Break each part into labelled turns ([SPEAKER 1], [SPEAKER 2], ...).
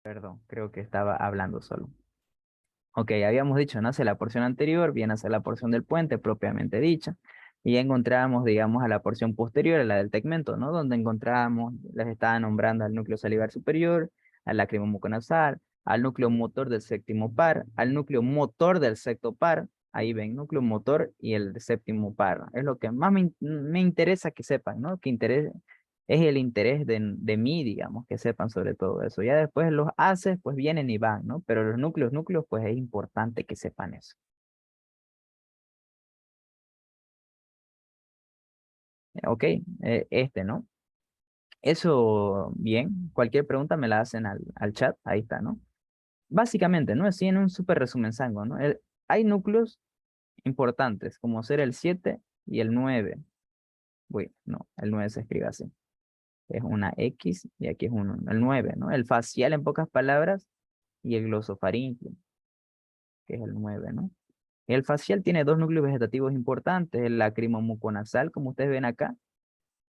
[SPEAKER 1] Perdón, creo que estaba hablando solo. Ok, habíamos dicho, nace la porción anterior, viene a ser la porción del puente propiamente dicha, y ya encontramos, digamos, a la porción posterior, a la del tegmento, ¿no? Donde encontramos, les estaba nombrando al núcleo salivar superior, al lácrimo muconasal, al núcleo motor del séptimo par, al núcleo motor del sexto par, ahí ven, núcleo motor y el séptimo par. Es lo que más me interesa que sepan, ¿no? Es el interés de mí, digamos, que sepan sobre todo eso. Ya después los haces, pues vienen y van, ¿no? Pero los núcleos, pues es importante que sepan eso. Ok, ¿no? Eso, bien. Cualquier pregunta me la hacen al chat, ahí está, ¿no? Básicamente, ¿no? Así en un súper resumen sango, ¿no? Hay núcleos importantes, como ser el 7 y el 9. Uy, no, el 9 se escribe así. Es una X y aquí es el 9, ¿no? El facial en pocas palabras y el glosofaríngeo, que es el 9, ¿no? El facial tiene dos núcleos vegetativos importantes, el lacrimomuconasal, como ustedes ven acá,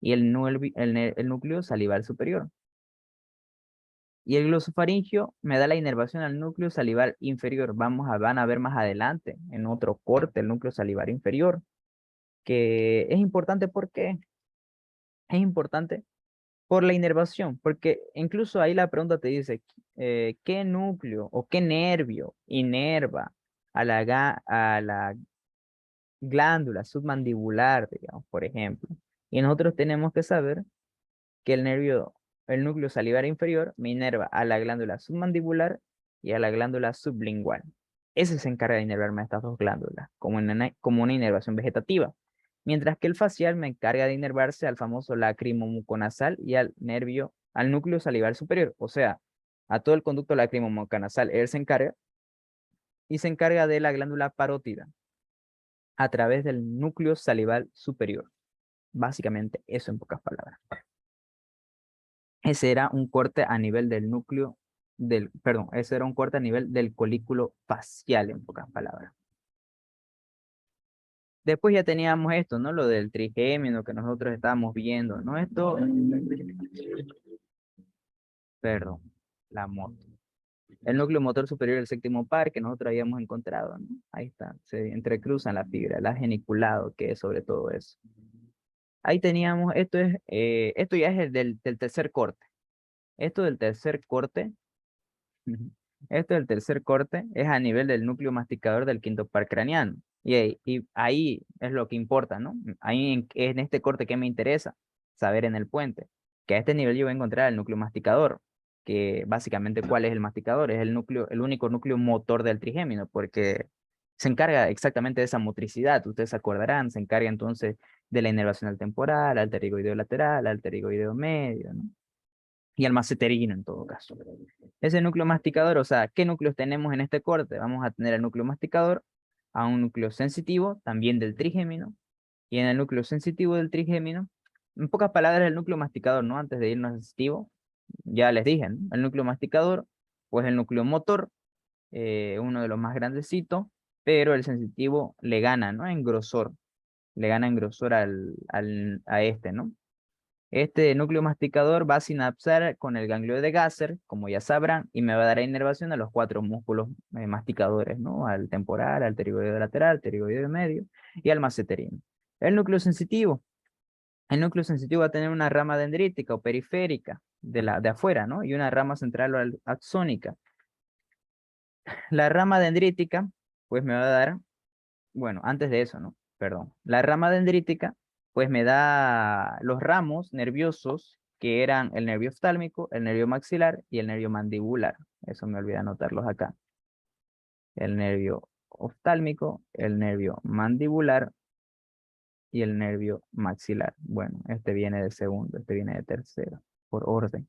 [SPEAKER 1] y el núcleo salival superior. Y el glosofaringio me da la inervación al núcleo salival inferior. Van a ver más adelante, en otro corte, el núcleo salival inferior, que es importante. ¿Por qué? Es importante por la inervación, porque incluso ahí la pregunta te dice, ¿qué núcleo o qué nervio inerva a la glándula submandibular, digamos, por ejemplo? Y nosotros tenemos que saber que el núcleo salivar inferior me inerva a la glándula submandibular y a la glándula sublingual. Ese se encarga de inervarme a estas dos glándulas, como una inervación vegetativa. Mientras que el facial me encarga de inervarse al famoso lacrimomuconasal y al núcleo salivar superior, o sea, a todo el conducto lacrimomuconasal. Él se encarga y se encarga de la glándula parótida a través del núcleo salival superior. Básicamente eso en pocas palabras. Ese era un corte a nivel del perdón, ese era un corte a nivel del colículo facial, en pocas palabras. Después ya teníamos esto, ¿no? Lo del trigémino que nosotros estábamos viendo, ¿no? Perdón, la moto. El núcleo motor superior del séptimo par que nosotros habíamos encontrado, ¿no? Ahí está, se entrecruzan la fibra, el geniculado, que es sobre todo eso. Ahí teníamos, esto ya es el del tercer corte. Esto del tercer corte. Ujú. Esto del tercer corte es a nivel del núcleo masticador del quinto par craneano. Y ahí es lo que importa, ¿no? Ahí en este corte que me interesa saber en el puente. Que a este nivel yo voy a encontrar el núcleo masticador. Que básicamente, ¿cuál es el masticador? Es el único núcleo motor del trigémino, porque se encarga exactamente de esa motricidad. Ustedes se acordarán, se encarga entonces de la inervación al temporal, al pterigoideo lateral, al pterigoideo medio, ¿no? Y al masseterino en todo caso. Ese núcleo masticador, o sea, ¿qué núcleos tenemos en este corte? Vamos a tener el núcleo masticador, a un núcleo sensitivo, también del trigémino, y en el núcleo sensitivo del trigémino, en pocas palabras, el núcleo masticador, ¿no? Antes de irnos al sensitivo, ya les dije, ¿no? El núcleo masticador, pues el núcleo motor, uno de los más grandecitos, pero el sensitivo le gana, ¿no? Le gana en grosor a este, ¿no? Este núcleo masticador va a sinapsar con el ganglio de Gasser, como ya sabrán, y me va a dar inervación a los cuatro músculos masticadores, ¿no? Al temporal, al pterigoideo lateral, pterigoideo medio y al masseterino. El núcleo sensitivo. El núcleo sensitivo va a tener una rama dendrítica o periférica de afuera, ¿no? Y una rama central o axónica. La rama dendrítica, pues me va a dar, bueno, antes de eso, ¿no? Perdón. La rama dendrítica, pues me da los ramos nerviosos que eran el nervio oftálmico, el nervio maxilar y el nervio mandibular. Eso me olvidé anotarlos acá. El nervio oftálmico, el nervio mandibular y el nervio maxilar. Bueno, este viene de segundo, este viene de tercero, por orden.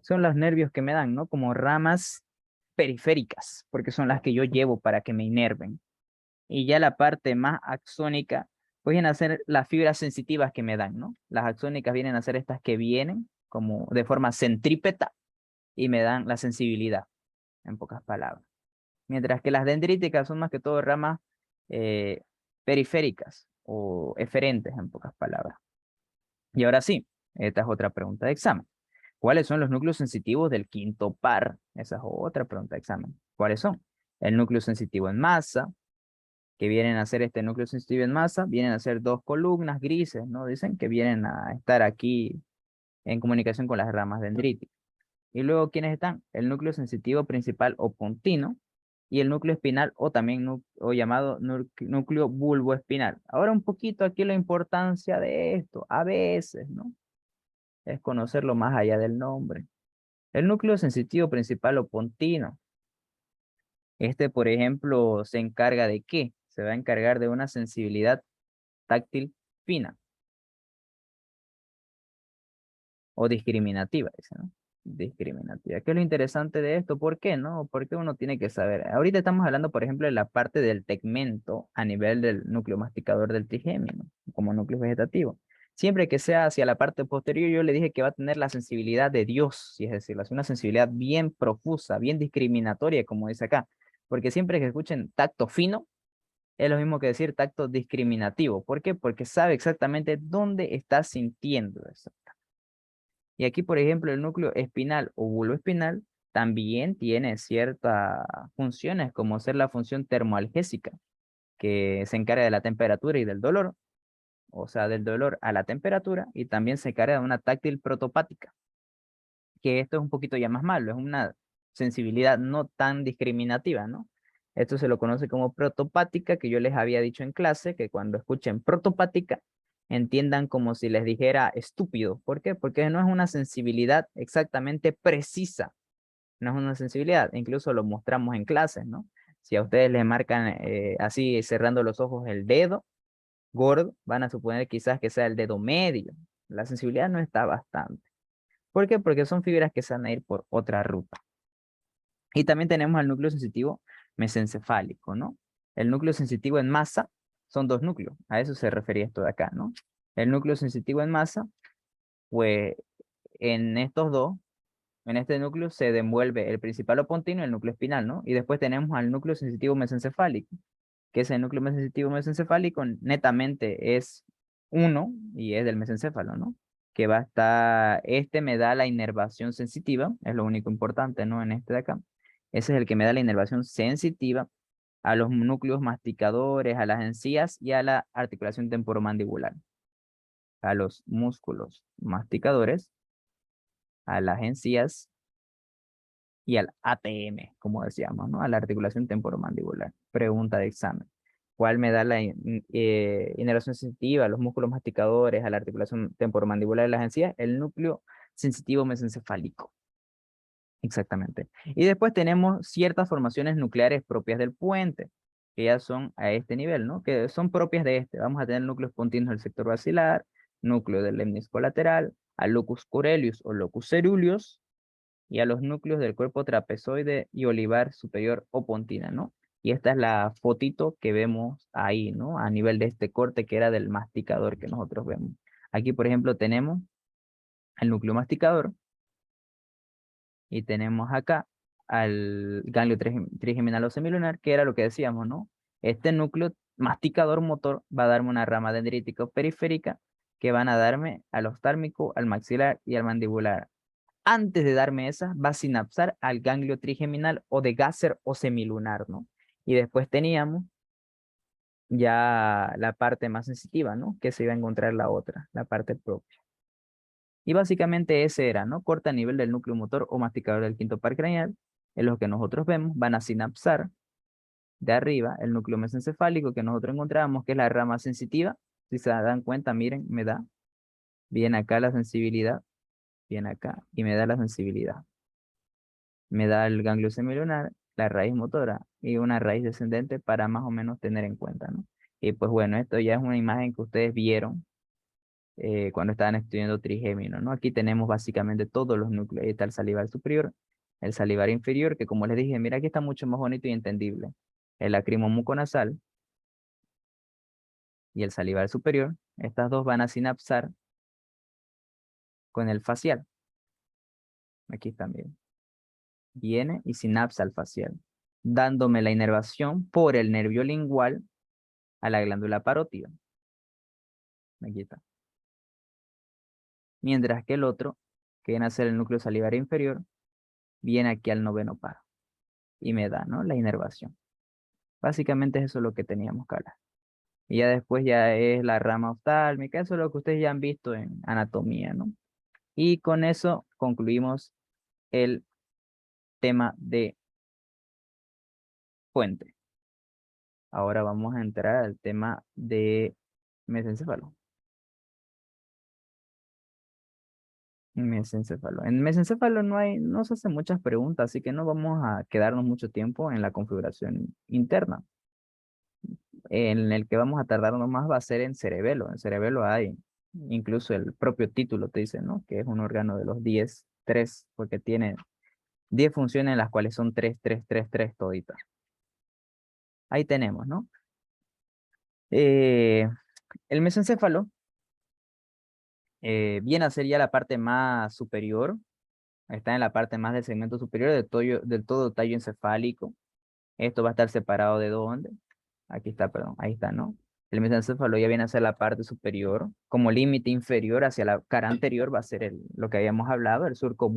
[SPEAKER 1] Son los nervios que me dan, ¿no? Como ramas periféricas, porque son las que yo llevo para que me inerven. Y ya la parte más axónica, pues vienen a ser las fibras sensitivas que me dan, ¿no? Las axónicas vienen a ser estas que vienen como de forma centrípeta y me dan la sensibilidad, en pocas palabras. Mientras que las dendríticas son más que todo ramas eh, periféricas o eferentes, en pocas palabras. Y ahora sí, esta es otra pregunta de examen. ¿Cuáles son los núcleos sensitivos del quinto par? Esa es otra pregunta de examen. ¿Cuáles son? El núcleo sensitivo en masa, que vienen a ser este núcleo sensitivo en masa, vienen a ser dos columnas grises, ¿no? Dicen que vienen a estar aquí en comunicación con las ramas dendríticas. Y luego, ¿quiénes están? El núcleo sensitivo principal o puntino y el núcleo espinal o también o llamado núcleo bulboespinal. Ahora un poquito aquí la importancia de esto, a veces, ¿no? Es conocerlo más allá del nombre. El núcleo sensitivo principal o puntino. Este, por ejemplo, ¿se encarga de qué? Se va a encargar de una sensibilidad táctil fina o discriminativa, dice, ¿no? Discriminativa. ¿Qué es lo interesante de esto? ¿Por qué, no? Porque uno tiene que saber. Ahorita estamos hablando, por ejemplo, de la parte del tegmento a nivel del núcleo masticador del trigémino, ¿no? Como núcleo vegetativo. Siempre que sea hacia la parte posterior, yo le dije que va a tener la sensibilidad de Dios, y es decir, una sensibilidad bien profusa, bien discriminatoria, como dice acá. Porque siempre que escuchen tacto fino, es lo mismo que decir tacto discriminativo. ¿Por qué? Porque sabe exactamente dónde está sintiendo eso. Y aquí, por ejemplo, el núcleo espinal o bulbo espinal también tiene ciertas funciones, como ser la función termoalgésica, que se encarga de la temperatura y del dolor, o sea, del dolor a la temperatura, y también se encarga de una táctil protopática, que esto es un poquito ya más malo, es una sensibilidad no tan discriminativa, ¿no? Esto se lo conoce como protopática, que yo les había dicho en clase, que cuando escuchen protopática, entiendan como si les dijera estúpido. ¿Por qué? Porque no es una sensibilidad exactamente precisa, no es una sensibilidad, incluso lo mostramos en clases, ¿no? Si a ustedes les marcan así cerrando los ojos el dedo gordo, van a suponer quizás que sea el dedo medio. La sensibilidad no está bastante. ¿Por qué? Porque son fibras que se van a ir por otra ruta. Y también tenemos el núcleo sensitivo mesencefálico, ¿no? El núcleo sensitivo en masa son dos núcleos, a eso se refería esto de acá, ¿no? El núcleo sensitivo en masa, pues en estos dos, en este núcleo se desenvuelve el principal o pontino y el núcleo espinal, ¿no? Y después tenemos al núcleo sensitivo mesencefálico, que ese núcleo sensitivo mesencefálico netamente es uno y es del mesencéfalo, ¿no? Que va a estar, este me da la inervación sensitiva, es lo único importante, ¿no? En este de acá. Ese es el que me da la inervación sensitiva a los núcleos masticadores, a las encías y a la articulación temporomandibular. A los músculos masticadores, a las encías y al ATM, como decíamos, ¿no? A la articulación temporomandibular. Pregunta de examen. ¿Cuál me da la inervación sensitiva a los músculos masticadores, a la articulación temporomandibular de las encías? El núcleo sensitivo mesencefálico. Exactamente. Y después tenemos ciertas formaciones nucleares propias del puente, que ya son a este nivel, ¿no? Que son propias de este. Vamos a tener núcleos pontinos del sector basilar, núcleo del lemnisco lateral, al locus coeruleus o locus ceruleus, y a los núcleos del cuerpo trapezoide y olivar superior o pontina, ¿no? Y esta es la fotito que vemos ahí, ¿no? A nivel de este corte que era del masticador que nosotros vemos. Aquí, por ejemplo, tenemos el núcleo masticador y tenemos acá al ganglio trigeminal o semilunar, que era lo que decíamos, ¿no? Este núcleo masticador motor va a darme una rama dendrítica o periférica que van a darme al oftálmico, al maxilar y al mandibular. Antes de darme esa, va a sinapsar al ganglio trigeminal o de Gasser o semilunar, ¿no? Y después teníamos ya la parte más sensitiva, ¿no? Que se iba a encontrar la otra, la parte propia. Y básicamente ese era, ¿no? Corta a nivel del núcleo motor o masticador del quinto par craneal, en los que nosotros vemos, van a sinapsar de arriba el núcleo mesencefálico que nosotros encontramos, que es la rama sensitiva. Si se dan cuenta, miren, me da bien acá la sensibilidad, bien acá, y me da la sensibilidad. Me da el ganglio semilunar, la raíz motora y una raíz descendente para más o menos tener en cuenta, ¿no? Y pues bueno, esto ya es una imagen que ustedes vieron cuando estaban estudiando trigémino, ¿no? Aquí tenemos básicamente todos los núcleos. Ahí está el salivar superior, el salivar inferior, que como les dije, mira, aquí está mucho más bonito y entendible. El lacrimo muconasal y el salivar superior, estas dos van a sinapsar con el facial. Aquí también. Viene y sinapsa al facial, dándome la inervación por el nervio lingual a la glándula parótida. Aquí está. Mientras que el otro, que viene a ser el núcleo salivar inferior, viene aquí al noveno par y me da, ¿no? La inervación. Básicamente es eso lo que teníamos que hablar. Y ya después ya es la rama oftálmica, eso es lo que ustedes ya han visto en anatomía, ¿no? Y con eso concluimos el tema de puente. Ahora vamos a entrar al tema de mesencéfalo. Mesencéfalo. En mesencéfalo no se hacen muchas preguntas, así que no vamos a quedarnos mucho tiempo en la configuración interna. En el que vamos a tardarnos más va a ser en cerebelo. En cerebelo hay, incluso el propio título te dice, ¿no? Que es un órgano de los 10, 3, porque tiene 10 funciones en las cuales son 3, 3, 3, 3 toditas. Ahí tenemos, ¿no? El mesencéfalo viene a ser ya la parte más superior, está en la parte más del segmento superior del todo tallo encefálico. Esto va a estar separado de dónde. Aquí está, perdón, ahí está, ¿no? El mesencéfalo ya viene a ser la parte superior. Como límite inferior hacia la cara anterior va a ser lo que habíamos hablado, el surco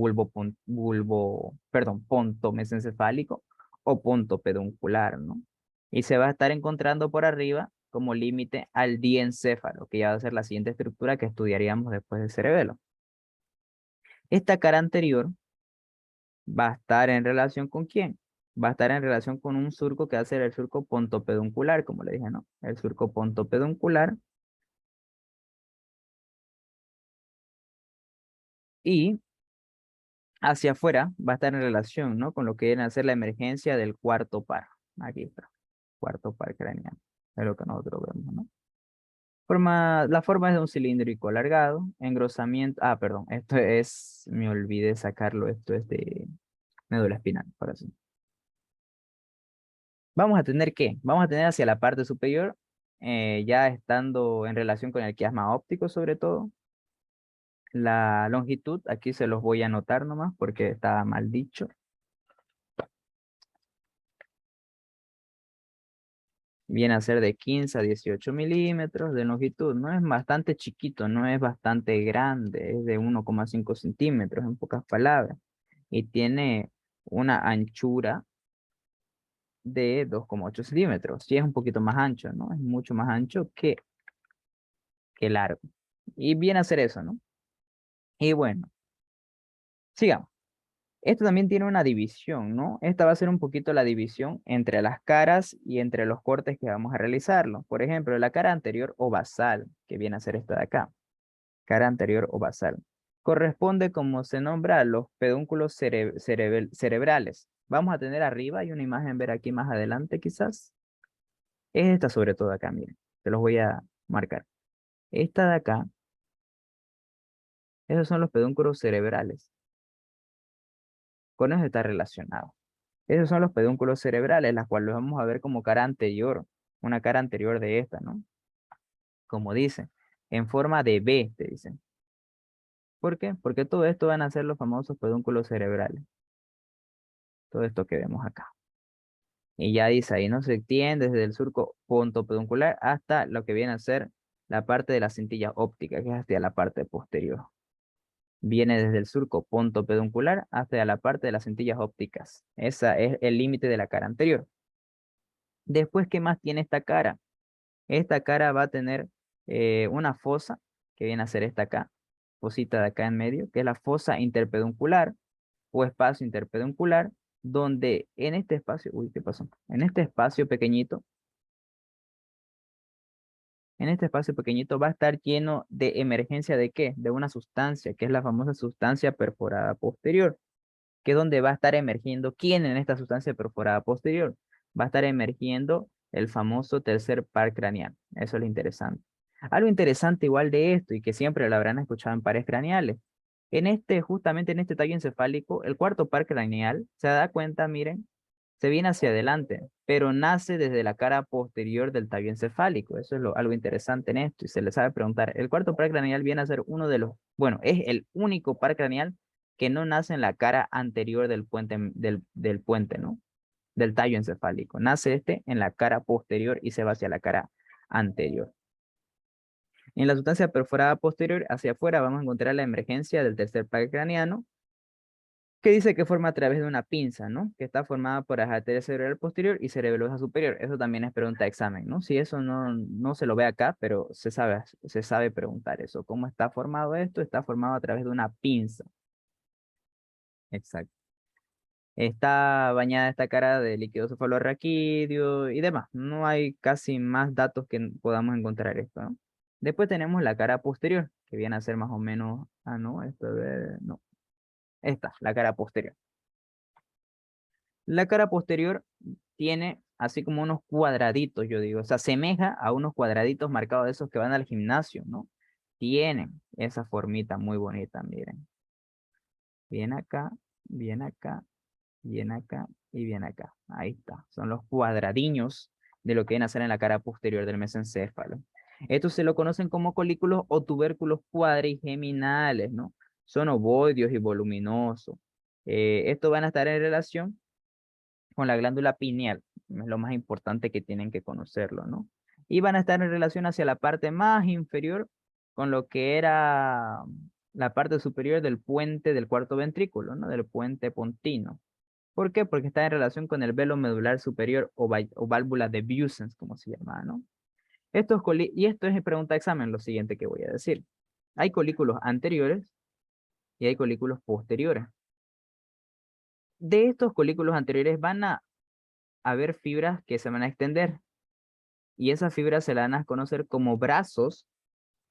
[SPEAKER 1] ponto mesencefálico o punto peduncular, ¿no? Y se va a estar encontrando por arriba como límite al diencéfalo, que ya va a ser la siguiente estructura que estudiaríamos después del cerebelo. Esta cara anterior va a estar en relación con quién? Va a estar en relación con un surco que va a ser el surco pontopeduncular, como le dije, ¿no? El surco pontopeduncular. Y hacia afuera va a estar en relación, ¿no? Con lo que viene a ser la emergencia del cuarto par. Aquí está, cuarto par craneal. Es lo que nosotros vemos, ¿no? La forma es de un cilíndrico alargado, engrosamiento. Ah, perdón, esto es, me olvidé sacarlo, esto es de médula espinal, por así. Vamos a tener ¿qué? Vamos a tener hacia la parte superior, ya estando en relación con el quiasma óptico sobre todo. La longitud, aquí se los voy a anotar nomás porque estaba mal dicho. Viene a ser de 15 a 18 milímetros de longitud. No es bastante chiquito, no es bastante grande, es de 1,5 centímetros en pocas palabras. Y tiene una anchura de 2,8 centímetros. Sí es un poquito más ancho, ¿no? Es mucho más ancho que largo. Y viene a ser eso, ¿no? Y bueno, sigamos. Esto también tiene una división, ¿no? Esta va a ser un poquito la división entre las caras y entre los cortes que vamos a realizarlo. Por ejemplo, la cara anterior o basal, que viene a ser esta de acá. Cara anterior o basal. Corresponde, como se nombra, a los pedúnculos cerebrales. Vamos a tener arriba, hay una imagen, ver aquí más adelante quizás. Es esta sobre todo acá, miren. Se los voy a marcar. Esta de acá, esos son los pedúnculos cerebrales. Con eso está relacionado. Esos son los pedúnculos cerebrales, las cuales los vamos a ver como cara anterior, una cara anterior de esta, ¿no? Como dice, en forma de B, te dicen. ¿Por qué? Porque todo esto van a ser los famosos pedúnculos cerebrales. Todo esto que vemos acá. Y ya dice ahí, ¿no? Se extiende desde el surco pontopeduncular hasta lo que viene a ser la parte de la cintilla óptica, que es hacia la parte posterior. Viene desde el surco pontopeduncular hasta la parte de las centillas ópticas. Ese es el límite de la cara anterior. Después, ¿qué más tiene esta cara? Esta cara va a tener una fosa, que viene a ser esta acá, fosita de acá en medio, que es la fosa interpeduncular o espacio interpeduncular, donde en este espacio, uy, ¿qué pasó? En este espacio pequeñito va a estar lleno de emergencia de ¿qué? De una sustancia, que es la famosa sustancia perforada posterior, que es donde va a estar emergiendo, ¿quién en esta sustancia perforada posterior? Va a estar emergiendo el famoso tercer par craneal. Eso es lo interesante. Algo interesante igual de esto, y que siempre lo habrán escuchado en pares craneales, justamente en este tallo encefálico, el cuarto par craneal, se da cuenta, miren, se viene hacia adelante, pero nace desde la cara posterior del tallo encefálico. Eso es algo interesante en esto, y se les sabe preguntar. El cuarto par craneal viene a ser uno de los, bueno, es el único par craneal que no nace en la cara anterior del puente, ¿no? Del tallo encefálico. Nace en la cara posterior y se va hacia la cara anterior. En la sustancia perforada posterior hacia afuera vamos a encontrar la emergencia del tercer par craneano, que dice que forma a través de una pinza, ¿no? Que está formada por la arteria cerebral posterior y cerebelosa superior. Eso también es pregunta de examen, ¿no? Si eso no se lo ve acá, pero se sabe preguntar eso. ¿Cómo está formado esto? Está formado a través de una pinza. Exacto. Está bañada esta cara de líquido cefalorraquídeo y demás. No hay casi más datos que podamos encontrar esto, ¿no? Después tenemos la cara posterior, que viene a ser más o menos, no, no, esta, la cara posterior. La cara posterior tiene así como unos cuadraditos, yo digo, se asemeja a unos cuadraditos marcados de esos que van al gimnasio, ¿no? Tienen esa formita muy bonita, miren. Bien acá, bien acá, bien acá y bien acá. Ahí está. Son los cuadradiños de lo que viene a ser en la cara posterior del mesencéfalo. Estos se lo conocen como colículos o tubérculos cuadrigeminales, ¿no? Son ovoideos y voluminosos. Estos van a estar en relación con la glándula pineal. Es lo más importante que tienen que conocerlo, ¿no? Y van a estar en relación hacia la parte más inferior con lo que era la parte superior del puente del cuarto ventrículo, ¿no? Del puente pontino. ¿Por qué? Porque está en relación con el velo medular superior o válvula de Busens, como se llama, ¿no? Y esto es pregunta de examen, lo siguiente que voy a decir. Hay colículos anteriores y hay colículos posteriores. De estos colículos anteriores van a haber fibras que se van a extender y esas fibras se las van a conocer como brazos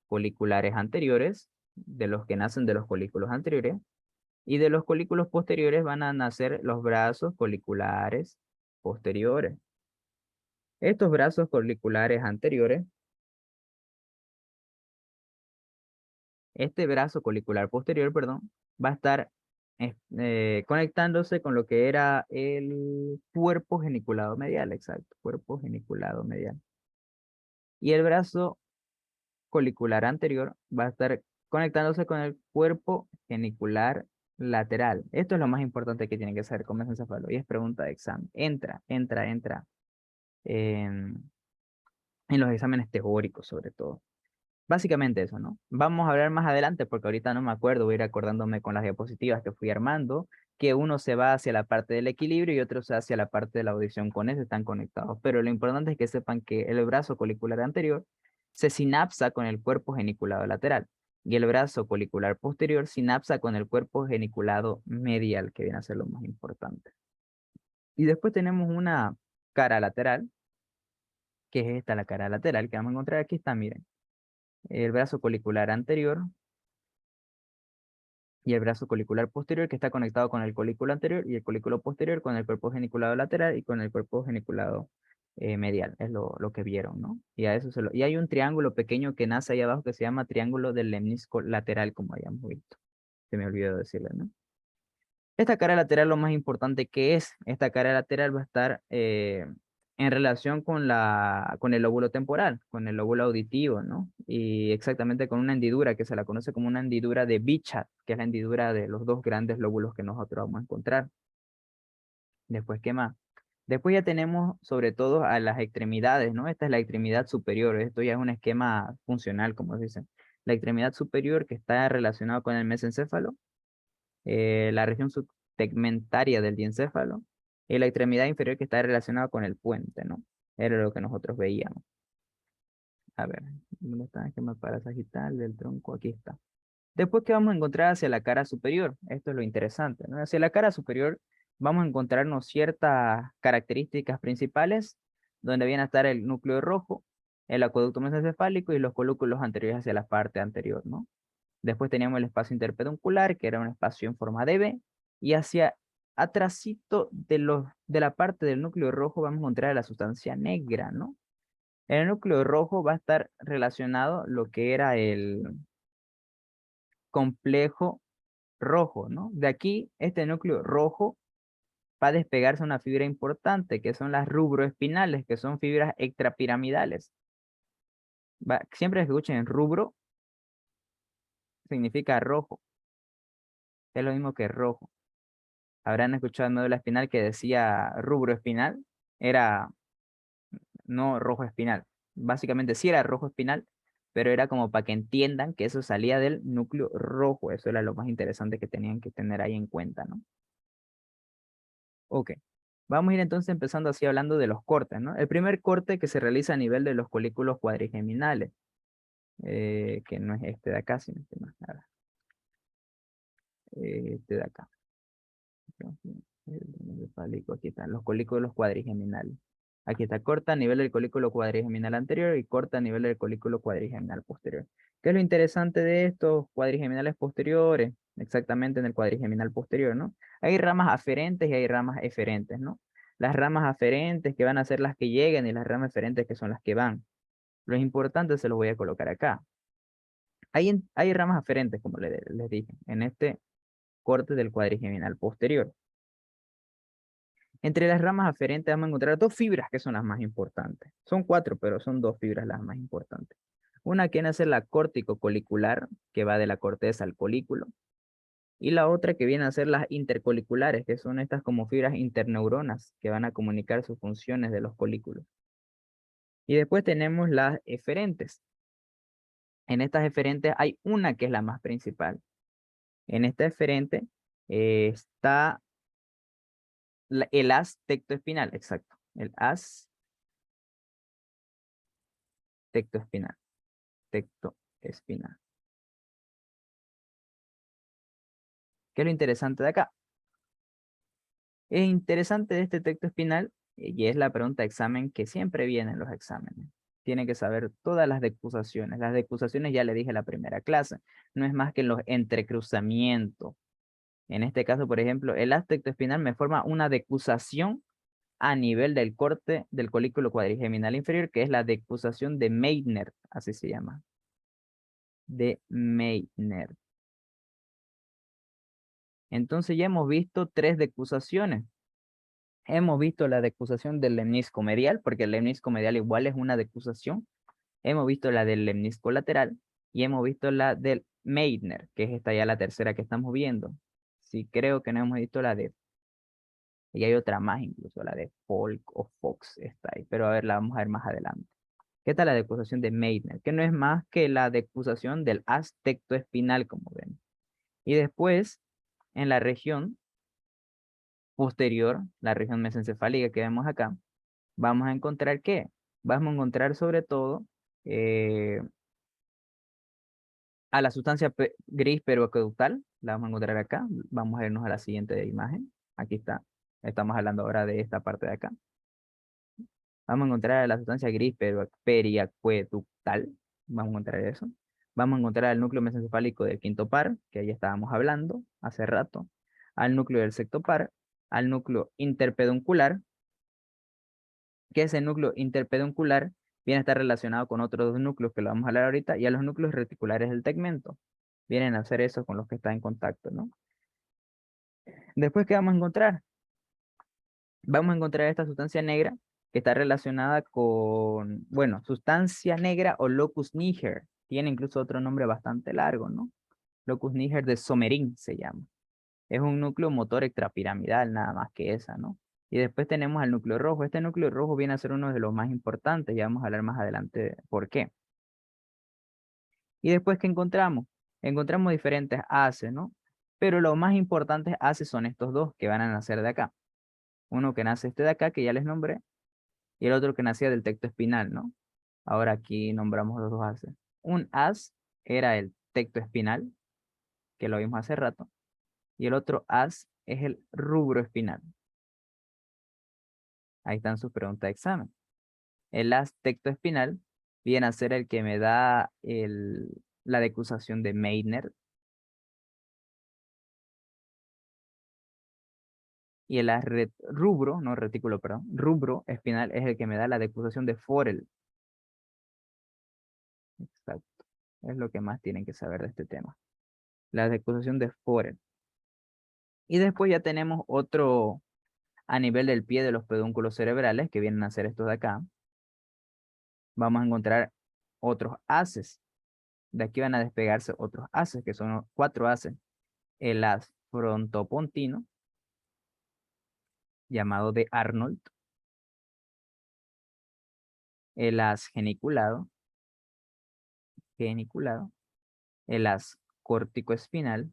[SPEAKER 1] coliculares anteriores, de los que nacen de los colículos anteriores, y de los colículos posteriores van a nacer los brazos coliculares posteriores. Estos brazos coliculares anteriores, este brazo colicular posterior, perdón, va a estar conectándose con lo que era el cuerpo geniculado medial, exacto, cuerpo geniculado medial. Y el brazo colicular anterior va a estar conectándose con el cuerpo genicular lateral. Esto es lo más importante que tiene que saber con mesencéfalo y es pregunta de examen. Entra en los exámenes teóricos sobre todo. Básicamente eso, ¿no? Vamos a hablar más adelante porque ahorita no me acuerdo, voy a ir acordándome con las diapositivas que fui armando, que uno se va hacia la parte del equilibrio y otro se va hacia la parte de la audición. Con eso están conectados. Pero lo importante es que sepan que el brazo colicular anterior se sinapsa con el cuerpo geniculado lateral y el brazo colicular posterior sinapsa con el cuerpo geniculado medial, que viene a ser lo más importante. Y después tenemos una cara lateral, que es esta, la cara lateral, que vamos a encontrar aquí está, miren. El brazo colicular anterior y el brazo colicular posterior que está conectado con el colículo anterior y el colículo posterior con el cuerpo geniculado lateral y con el cuerpo geniculado medial. Es lo que vieron, ¿no? Y a eso y hay un triángulo pequeño que nace ahí abajo que se llama triángulo del lemnisco lateral, como hayamos visto. Se me olvidó decirle, ¿no? Esta cara lateral, lo más importante que es, esta cara lateral va a estar en relación con el lóbulo temporal, con el lóbulo auditivo, ¿no? Y exactamente con una hendidura que se la conoce como una hendidura de Bichat, que es la hendidura de los dos grandes lóbulos que nosotros vamos a encontrar. Después, ¿qué más? Después ya tenemos sobre todo a las extremidades, ¿no? Esta es la extremidad superior, esto ya es un esquema funcional, como dicen. La extremidad superior que está relacionada con el mesencéfalo, la región subtegmentaria del diencéfalo y la extremidad inferior que está relacionada con el puente, ¿no? Era lo que nosotros veíamos. A ver, ¿dónde está el esquema parasagital del tronco? Aquí está. Después, ¿qué vamos a encontrar hacia la cara superior? Esto es lo interesante, ¿no? Hacia la cara superior vamos a encontrarnos ciertas características principales, donde viene a estar el núcleo rojo, el acueducto mesencefálico y los colúculos anteriores hacia la parte anterior, ¿no? Después teníamos el espacio interpeduncular, que era un espacio en forma de V, y hacia atrásito de la parte del núcleo rojo vamos a encontrar la sustancia negra, ¿no? En el núcleo rojo va a estar relacionado lo que era el complejo rojo, ¿no? De aquí, este núcleo rojo va a despegarse una fibra importante, que son las rubroespinales, que son fibras extrapiramidales. Siempre que escuchen rubro, significa rojo. Es lo mismo que rojo. Habrán escuchado el médula espinal que decía rubro espinal, era no rojo espinal. Básicamente sí era rojo espinal, pero era como para que entiendan que eso salía del núcleo rojo. Eso era lo más interesante que tenían que tener ahí en cuenta, ¿no? Ok. Vamos a ir entonces empezando así hablando de los cortes, ¿no? El primer corte que se realiza a nivel de los colículos cuadrigeminales, que no es este de acá, sino este más nada. Este de acá. Aquí están los colículos cuadrigeminales. Aquí está corta a nivel del colículo cuadrigeminal anterior y corta a nivel del colículo cuadrigeminal posterior. ¿Qué es lo interesante de estos cuadrigeminales posteriores? Exactamente en el cuadrigeminal posterior, ¿no? Hay ramas aferentes y hay ramas eferentes, ¿no? Las ramas aferentes que van a ser las que lleguen y las ramas eferentes que son las que van. Lo importante se los voy a colocar acá. Hay ramas aferentes, como les dije, en este corte del cuadrigeminal posterior. Entre las ramas aferentes vamos a encontrar dos fibras que son las más importantes. Son cuatro, pero son dos fibras las más importantes. Una que viene a ser la córtico-colicular, que va de la corteza al colículo. Y la otra que viene a ser las intercoliculares, que son estas como fibras interneuronas que van a comunicar sus funciones de los colículos. Y después tenemos las eferentes. En estas eferentes hay una que es la más principal. En esta eferente está el haz tectoespinal, exacto. El haz tectoespinal. Tectoespinal. ¿Qué es lo interesante de acá? Es interesante de este tecto espinal, y es la pregunta de examen que siempre viene en los exámenes. Tiene que saber todas las decusaciones. Las decusaciones ya le dije en la primera clase. No es más que los entrecruzamientos. En este caso, por ejemplo, el haz tectoespinal me forma una decusación a nivel del corte del colículo cuadrigeminal inferior, que es la decusación de Meitner, así se llama. De Meitner. Entonces ya hemos visto tres decusaciones. Hemos visto la decusación del lemnisco medial, porque el lemnisco medial igual es una decusación. Hemos visto la del lemnisco lateral y hemos visto la del Meitner, que es esta ya la tercera que estamos viendo. Sí, creo que no hemos visto la de... Y hay otra más incluso, la de Polk o Fox está ahí, pero a ver, la vamos a ver más adelante. ¿Qué tal la decusación de Meitner? Que no es más que la decusación del haz tectoespinal, como ven. Y después, en la región posterior, la región mesencefálica que vemos acá, vamos a encontrar ¿qué? Vamos a encontrar sobre todo eh, a la sustancia gris periaqueductal, la vamos a encontrar acá. Vamos a irnos a la siguiente imagen. Aquí está. Estamos hablando ahora de esta parte de acá. Vamos a encontrar a la sustancia gris periaqueductal. Vamos a encontrar eso. Vamos a encontrar el núcleo mesencefálico del quinto par, que ahí estábamos hablando hace rato. Al núcleo del sexto par. Al núcleo interpeduncular, que ese núcleo interpeduncular viene a estar relacionado con otros dos núcleos que lo vamos a hablar ahorita, y a los núcleos reticulares del tegmento. Vienen a hacer eso con los que está en contacto, ¿no? Después, ¿qué vamos a encontrar? Vamos a encontrar esta sustancia negra que está relacionada con, bueno, sustancia negra o locus niger. Tiene incluso otro nombre bastante largo, ¿no? Locus niger de Somerin se llama. Es un núcleo motor extrapiramidal, nada más que esa, ¿no? Y después tenemos al núcleo rojo. Este núcleo rojo viene a ser uno de los más importantes, ya vamos a hablar más adelante por qué. Y después, ¿qué encontramos? Encontramos diferentes haces, ¿no? Pero los más importantes haces son estos dos que van a nacer de acá. Uno que nace este de acá, que ya les nombré, y el otro que nacía del tecto espinal, ¿no? Ahora aquí nombramos los dos haces. Un haz era el tecto espinal, que lo vimos hace rato, y el otro haz es el rubro espinal. Ahí están sus preguntas de examen. El haz tectoespinal viene a ser el que me da la decusación de Meitner. Y el haz rubro, no retículo, perdón, rubro espinal es el que me da la decusación de Forel. Exacto. Es lo que más tienen que saber de este tema. La decusación de Forel. Y después ya tenemos otro a nivel del pie de los pedúnculos cerebrales, que vienen a ser estos de acá. Vamos a encontrar otros haces. De aquí van a despegarse otros haces, que son cuatro haces. El haz frontopontino, llamado de Arnold, el haz geniculado, geniculado, el haz corticoespinal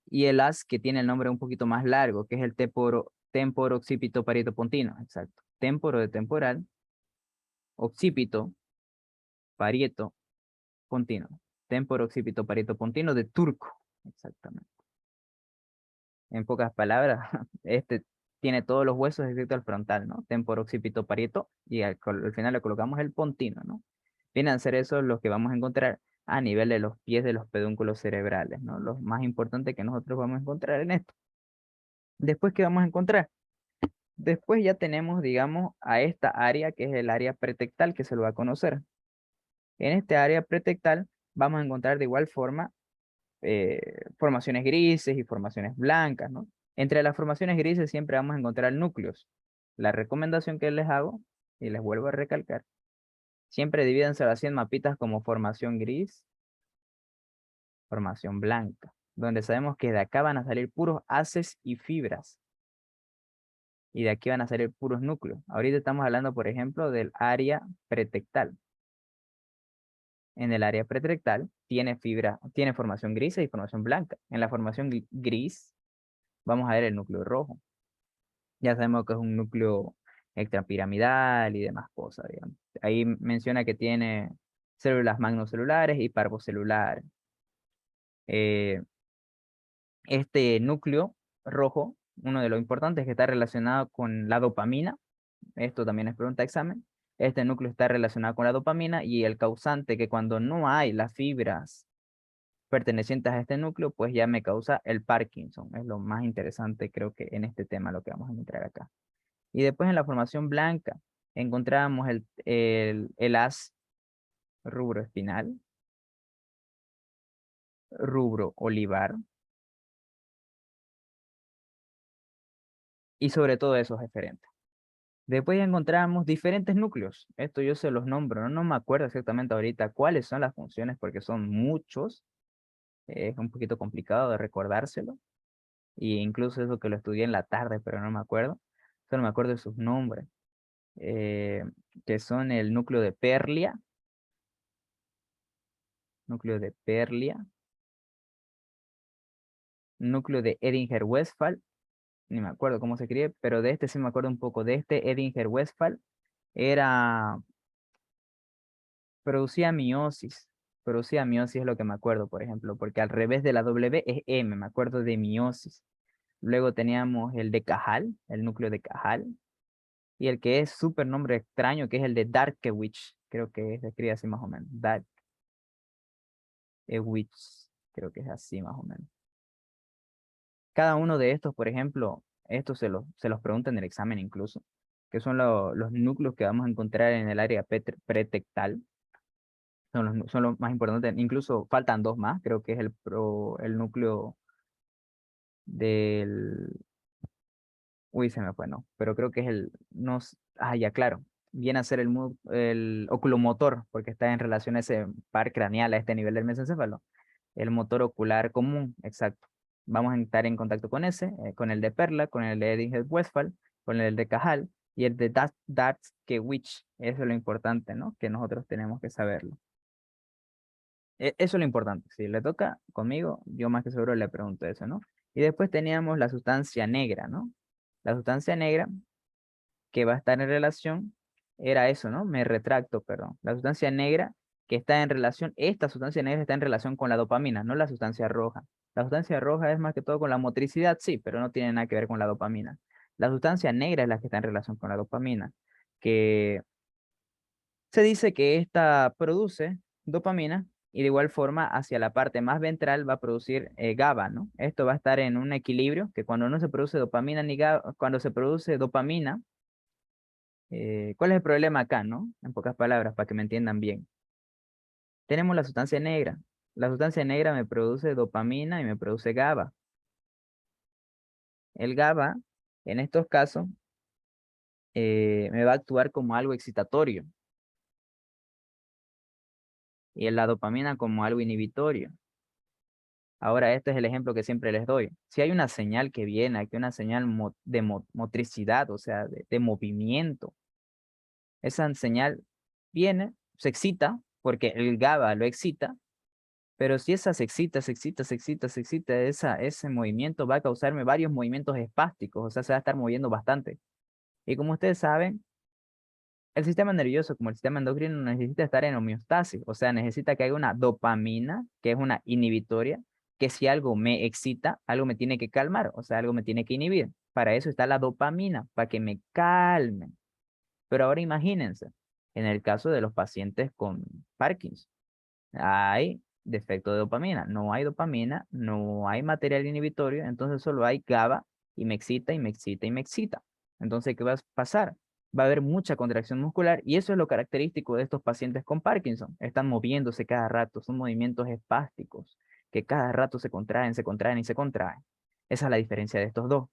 [SPEAKER 1] y el haz que tiene el nombre un poquito más largo, que es el temporo-occipito parieto pontino. Exacto. Temporo de temporal, occipito, parieto, pontino. Temporo, occipito, parieto, pontino de turco. Exactamente. En pocas palabras, este tiene todos los huesos excepto el frontal, ¿no? Temporo, occipito, parieto, y al final le colocamos el pontino, ¿no? Vienen a ser esos los que vamos a encontrar a nivel de los pies de los pedúnculos cerebrales, ¿no? Los más importantes que nosotros vamos a encontrar en esto. Después, ¿qué vamos a encontrar? Después ya tenemos, digamos, a esta área que es el área pretectal que se lo va a conocer. En este área pretectal vamos a encontrar de igual forma formaciones grises y formaciones blancas, ¿no? Entre las formaciones grises siempre vamos a encontrar núcleos. La recomendación que les hago, y les vuelvo a recalcar, siempre divídanse así en mapitas como formación gris, formación blanca, donde sabemos que de acá van a salir puros haces y fibras, y de aquí van a salir puros núcleos. Ahorita estamos hablando, por ejemplo, del área pretectal. En el área pretectal tiene fibra, tiene formación gris y formación blanca. En la formación gris vamos a ver el núcleo rojo. Ya sabemos que es un núcleo extrapiramidal y demás cosas, digamos. Ahí menciona que tiene células magnocelulares y parvocelulares. Eh, este núcleo rojo, uno de los importantes, es que está relacionado con la dopamina. Esto también es pregunta de examen. Este núcleo está relacionado con la dopamina y el causante que cuando no hay las fibras pertenecientes a este núcleo, pues ya me causa el Parkinson. Es lo más interesante, creo que en este tema, lo que vamos a encontrar acá. Y después en la formación blanca encontramos el haz rubro espinal, rubro olivar y sobre todo esos referentes. Después ya encontramos diferentes núcleos. Esto yo se los nombro, no me acuerdo exactamente ahorita cuáles son las funciones porque son muchos. Es un poquito complicado de recordárselo. Y incluso eso que lo estudié en la tarde, pero no me acuerdo. Solo me acuerdo de sus nombres. eh, que son el núcleo de Perlia, núcleo de Edinger-Westphal, ni me acuerdo cómo se escribe, pero de este sí me acuerdo un poco. De este Edinger-Westphal era, producía miosis es lo que me acuerdo, por ejemplo, porque al revés de la W es M, me acuerdo de miosis. Luego teníamos el de Cajal, el núcleo de Cajal, y el que es súper nombre extraño, que es el de Darkewich, creo que se escribe así más o menos, Darkewich, creo que es así más o menos. Cada uno de estos, por ejemplo, estos se los preguntan en el examen incluso, que son los núcleos que vamos a encontrar en el área pretectal. Son los más importantes. Incluso faltan dos más, creo que es el núcleo del... Uy, se me fue, no. Pero creo que es el... No, ya, claro. Viene a ser el oculomotor, porque está en relación a ese par craneal, a este nivel del mesencéfalo. El motor ocular común, exacto. Vamos a estar en contacto con ese, con el de Perla, con el de Edinger-Westphal, con el de Cajal y el de Darkewich. Eso es lo importante, ¿no? Que nosotros tenemos que saberlo. Eso es lo importante. Si le toca conmigo, yo más que seguro le pregunto eso, ¿no? Y después teníamos la sustancia negra, ¿no? La sustancia negra que va a estar en relación, era eso, ¿no? Me retracto, perdón. La sustancia negra que está en relación, esta sustancia negra está en relación con la dopamina, no la sustancia roja. La sustancia roja es más que todo con la motricidad, sí, pero no tiene nada que ver con la dopamina. La sustancia negra es la que está en relación con la dopamina, que se dice que esta produce dopamina y de igual forma hacia la parte más ventral va a producir GABA, ¿no? Esto va a estar en un equilibrio que cuando no se produce dopamina ni GABA, cuando se produce dopamina, ¿cuál es el problema acá, no? En pocas palabras, para que me entiendan bien. Tenemos la sustancia negra. La sustancia negra me produce dopamina y me produce GABA. El GABA, en estos casos, me va a actuar como algo excitatorio y la dopamina como algo inhibitorio. Ahora, este es el ejemplo que siempre les doy. Si hay una señal que viene, aquí una señal de motricidad, o sea, de movimiento, esa señal viene, se excita, porque el GABA lo excita, pero si esa se excita, ese movimiento va a causarme varios movimientos espásticos, o sea, se va a estar moviendo bastante. Y como ustedes saben, el sistema nervioso, como el sistema endocrino, necesita estar en homeostasis, o sea, necesita que haya una dopamina, que es una inhibitoria, que si algo me excita, algo me tiene que calmar, o sea, algo me tiene que inhibir. Para eso está la dopamina, para que me calmen. Pero ahora imagínense, en el caso de los pacientes con Parkinson, hay defecto de dopamina, no hay dopamina, no hay material inhibitorio, entonces solo hay GABA y me excita y me excita y me excita. Entonces, ¿qué va a pasar? Va a haber mucha contracción muscular y eso es lo característico de estos pacientes con Parkinson. Están moviéndose cada rato, son movimientos espásticos que cada rato se contraen, se contraen y se contraen. Esa es la diferencia de estos dos.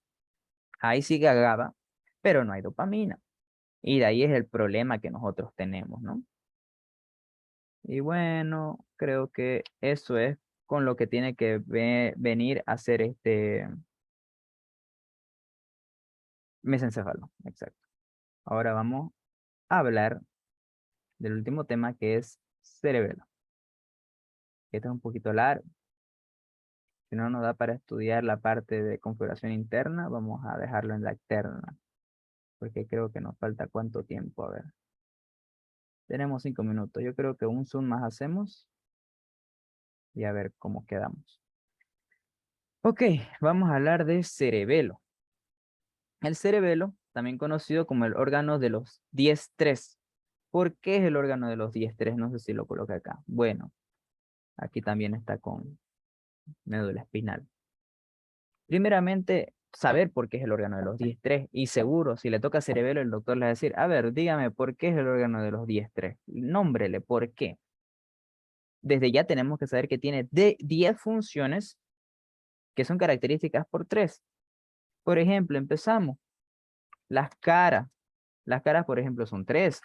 [SPEAKER 1] Ahí sigue GABA, pero no hay dopamina. Y de ahí es el problema que nosotros tenemos, ¿no? Y bueno, creo que eso es con lo que tiene que venir a ser este mesencéfalo. Exacto. Ahora vamos a hablar del último tema que es cerebelo. Este es un poquito largo. Si no nos da para estudiar la parte de configuración interna, vamos a dejarlo en la externa. Porque creo que nos falta cuánto tiempo. A ver. Tenemos 5 minutos. Yo creo que un zoom más hacemos y a ver cómo quedamos. Ok, vamos a hablar de cerebelo. El cerebelo, también conocido como el órgano de los 10-3. ¿Por qué es el órgano de los 10-3? No sé si lo coloqué acá. Bueno, aquí también está con médula espinal. Primeramente, saber por qué es el órgano de los 10-3. Y seguro, si le toca cerebelo, el doctor le va a decir, a ver, dígame, ¿por qué es el órgano de los 10-3? Nómbrele, ¿por qué? Desde ya tenemos que saber que tiene 10 funciones que son características por 3. Por ejemplo, empezamos. Las caras. Las caras, por ejemplo, son 3.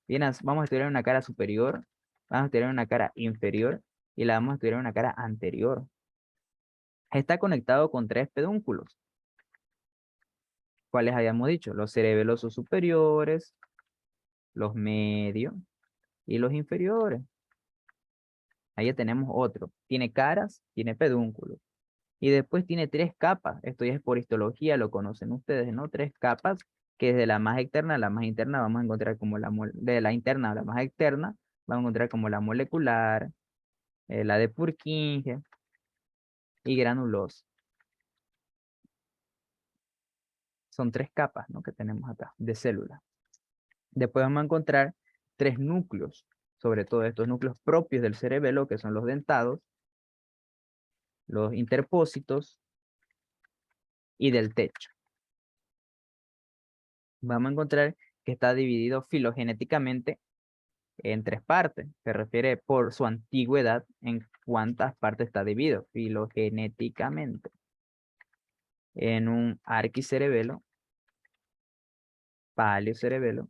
[SPEAKER 1] Bien, vamos a estudiar una cara superior, vamos a estudiar una cara inferior y la vamos a estudiar una cara anterior. Está conectado con 3 pedúnculos. ¿Cuáles habíamos dicho? Los cerebelosos superiores, los medios y los inferiores. Ahí ya tenemos otro. Tiene caras, tiene pedúnculos. Y después tiene 3 capas. Esto ya es por histología, lo conocen ustedes, ¿no? 3 capas, que es de la más externa a la más interna, vamos a encontrar como de la interna a la más externa, vamos a encontrar como la molecular, la de Purkinje y granulosa. Son 3 capas, ¿no? Que tenemos acá de células. Después vamos a encontrar 3 núcleos, sobre todo estos núcleos propios del cerebelo, que son los dentados, los interpósitos y del techo. Vamos a encontrar que está dividido filogenéticamente en 3 partes. Se refiere por su antigüedad en cuántas partes está dividido filogenéticamente. En un arquicerebelo, paleocerebelo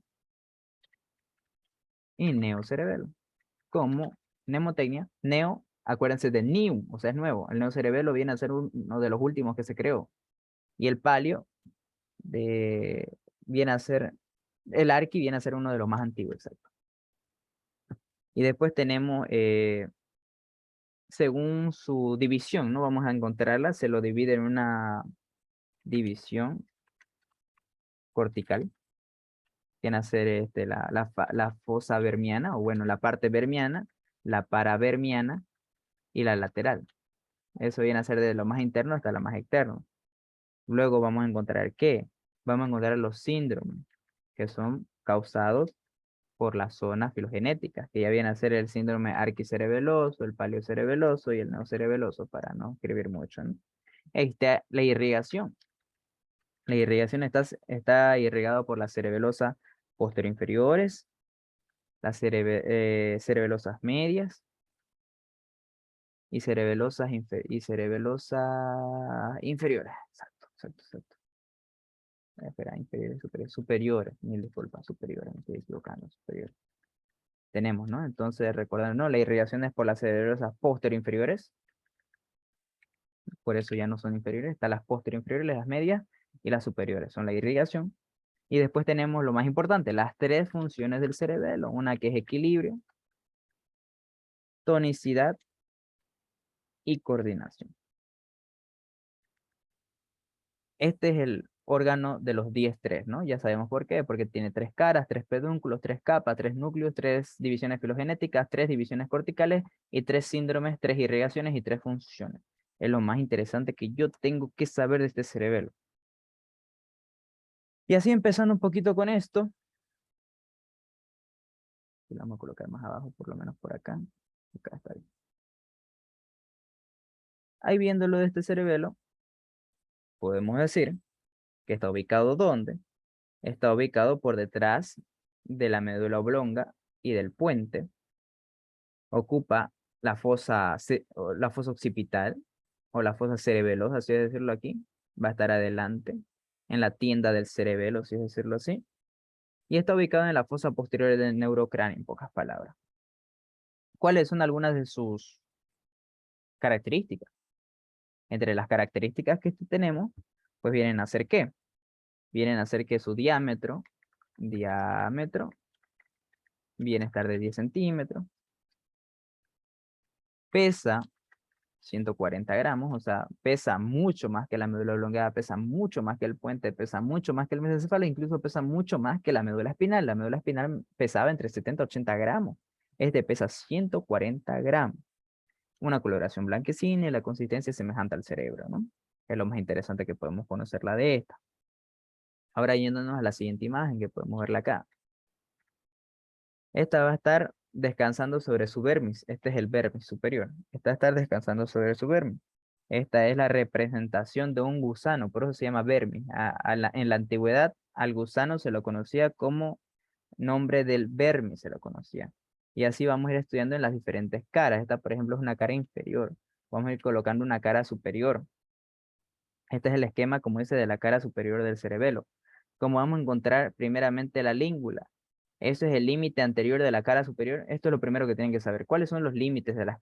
[SPEAKER 1] y neocerebelo. Como mnemotecnia, neo, acuérdense de new, o sea, es nuevo. El neocerebelo viene a ser uno de los últimos que se creó. Y el palio viene a ser, el arqui viene a ser uno de los más antiguos, exacto. Y después tenemos, según su división, ¿no? Vamos a encontrarla, se lo divide en una división cortical. Viene a ser la fosa vermiana, o bueno, la parte vermiana, la paravermiana y la lateral. Eso viene a ser de lo más interno hasta lo más externo. Luego vamos a encontrar ¿qué? Vamos a encontrar los síndromes, que son causados por las zonas filogenéticas, que ya viene a ser el síndrome arquicerebeloso, el paleocerebeloso y el neocerebeloso, para no escribir mucho, ¿no? Está la irrigación. La irrigación está irrigado por las cerebelosas posterior-inferiores, las cerebelosas medias y cerebelosas inferiores. Exacto, exacto, exacto. Espera, inferiores, superiores, superiores, mil disculpas, superiores, me estoy equivocando, superiores. Tenemos, ¿no? Entonces, recordar, ¿no? La irrigación es por las cerebelosas posterior-inferiores, por eso ya no son inferiores, están las posterior-inferiores, las medias y las superiores, son la irrigación. Y después tenemos lo más importante, las 3 funciones del cerebelo, una que es equilibrio, tonicidad y coordinación. Este es el órgano de los 10-3, ¿no? Ya sabemos por qué, porque tiene 3 caras, 3 pedúnculos, 3 capas, 3 núcleos, 3 divisiones filogenéticas, 3 divisiones corticales y 3 síndromes, 3 irrigaciones y 3 funciones. Es lo más interesante que yo tengo que saber de este cerebelo. Y así empezando un poquito con esto, lo vamos a colocar más abajo, por lo menos por acá. Acá está bien. Ahí viéndolo de este cerebelo, podemos decir que está ubicado ¿dónde? Está ubicado por detrás de la médula oblonga y del puente. Ocupa la fosa occipital o la fosa cerebelosa, así es decirlo aquí. Va a estar adelante en la tienda del cerebelo, así es decirlo así. Y está ubicado en la fosa posterior del neurocráneo, en pocas palabras. ¿Cuáles son algunas de sus características? Entre las características que tenemos, pues vienen a ser ¿qué? Vienen a ser que su diámetro viene a estar de 10 centímetros, pesa 140 gramos, o sea, pesa mucho más que la médula oblongada, pesa mucho más que el puente, pesa mucho más que el mesencéfalo, incluso pesa mucho más que la médula espinal. La médula espinal pesaba entre 70 y 80 gramos. Este pesa 140 gramos. Una coloración blanquecina y la consistencia es semejante al cerebro, ¿no? Es lo más interesante que podemos conocerla de esta. Ahora yéndonos a la siguiente imagen que podemos verla acá. Esta va a estar descansando sobre su vermis. Este es el vermis superior. Esta va a estar descansando sobre su vermis. Esta es la representación de un gusano, por eso se llama vermis. En la antigüedad al gusano se lo conocía como nombre del vermis, se lo conocía. Y así vamos a ir estudiando en las diferentes caras. Esta, por ejemplo, es una cara inferior. Vamos a ir colocando una cara superior. Este es el esquema, como dice, de la cara superior del cerebelo. Como vamos a encontrar primeramente la língula. Eso es el límite anterior de la cara superior. Esto es lo primero que tienen que saber. ¿Cuáles son los límites de las